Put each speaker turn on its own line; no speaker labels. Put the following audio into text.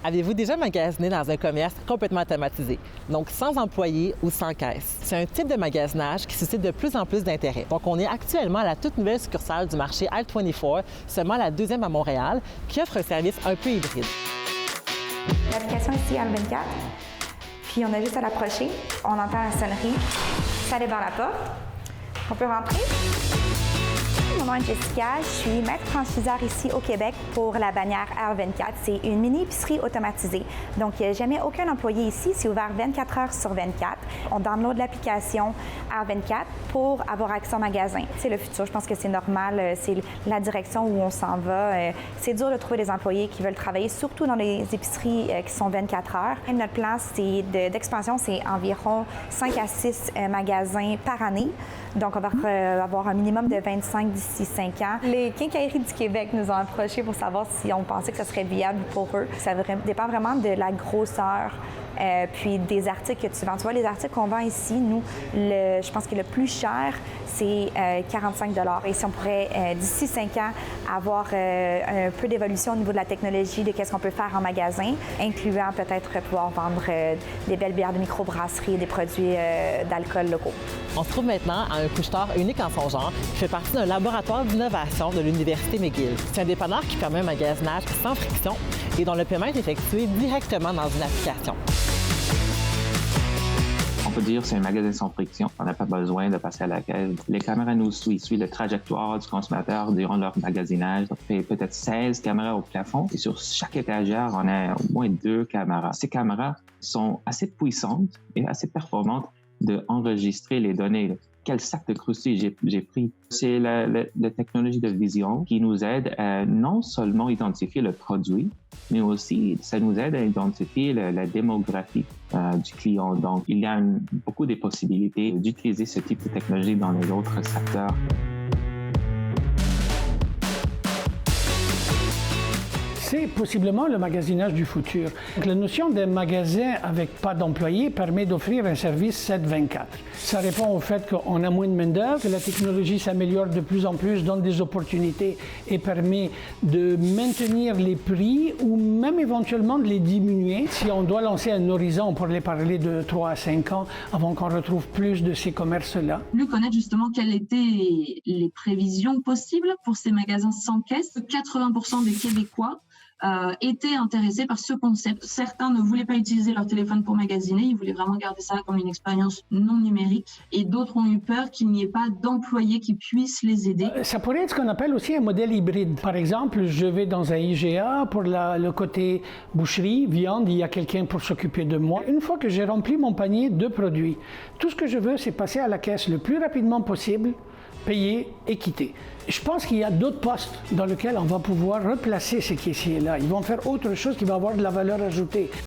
Avez-vous déjà magasiné dans un commerce complètement automatisé, donc sans employés ou sans caisse? C'est un type de magasinage qui suscite de plus en plus d'intérêt. Donc, on est actuellement à la toute nouvelle succursale du marché Alt24, seulement la deuxième à Montréal, qui offre un service un peu hybride.
L'application ici, Alt24, puis on a juste à l'approcher. On entend la sonnerie, ça allait dans la porte. On peut rentrer. Mon nom est Jessica, je suis maître franchiseur ici au Québec pour la bannière R24. C'est une mini-épicerie automatisée. Donc, il n'y a jamais aucun employé ici. C'est ouvert 24 heures sur 24. On download l'application R24 pour avoir accès au magasin. C'est le futur, je pense que c'est normal. C'est la direction où on s'en va. C'est dur de trouver des employés qui veulent travailler, surtout dans les épiceries qui sont 24 heures. Et notre plan d'expansion, c'est environ 5 à 6 magasins par année. Donc, on va avoir un minimum de 25 d'ici 5 ans. Les quincailleries du Québec nous ont approchés pour savoir si on pensait que ça serait viable pour eux. Ça dépend vraiment de la grosseur puis des articles que tu vends. Tu vois, les articles qu'on vend ici, nous, je pense que le plus cher, c'est 45 $. Et si on pourrait, d'ici 5 ans, avoir un peu d'évolution au niveau de la technologie, de qu'est-ce qu'on peut faire en magasin, incluant peut-être pouvoir vendre des belles bières de microbrasserie et des produits d'alcool locaux.
On se trouve maintenant à un couche-tard unique en son genre qui fait partie d'un laboratoire d'innovation de l'Université McGill. C'est un dépanneur qui permet un magasinage sans friction et dont le paiement est effectué directement dans une application.
On peut dire que c'est un magasin sans friction. On n'a pas besoin de passer à la caisse. Les caméras nous suivent la trajectoire du consommateur durant leur magasinage. Ça fait peut-être 16 caméras au plafond. Et sur chaque étagère, on a au moins 2 caméras. Ces caméras sont assez puissantes et assez performantes d'enregistrer les données. Quel sac de croustilles j'ai pris. C'est la technologie de vision qui nous aide à non seulement identifier le produit, mais aussi ça nous aide à identifier la démographie du client. Donc, il y a beaucoup de possibilités d'utiliser ce type de technologie dans les autres secteurs.
C'est possiblement le magasinage du futur. La notion d'un magasin avec pas d'employés permet d'offrir un service 7/24. Ça répond au fait qu'on a moins de main-d'œuvre, que la technologie s'améliore de plus en plus, donne des opportunités et permet de maintenir les prix ou même éventuellement de les diminuer. Si on doit lancer un horizon, on pourrait parler de 3 à 5 ans avant qu'on retrouve plus de ces commerces-là.
Je voulais connaître justement quelles étaient les prévisions possibles pour ces magasins sans caisse. 80% des Québécois étaient intéressés par ce concept. Certains ne voulaient pas utiliser leur téléphone pour magasiner, ils voulaient vraiment garder ça comme une expérience non numérique. Et d'autres ont eu peur qu'il n'y ait pas d'employés qui puissent les aider.
Ça pourrait être ce qu'on appelle aussi un modèle hybride. Par exemple, je vais dans un IGA pour le côté boucherie, viande, il y a quelqu'un pour s'occuper de moi. Une fois que j'ai rempli mon panier de produits, tout ce que je veux, c'est passer à la caisse le plus rapidement possible, payer et quitter. Je pense qu'il y a d'autres postes dans lesquels on va pouvoir replacer ces caissiers-là. Ils vont faire autre chose qui va avoir de la valeur ajoutée.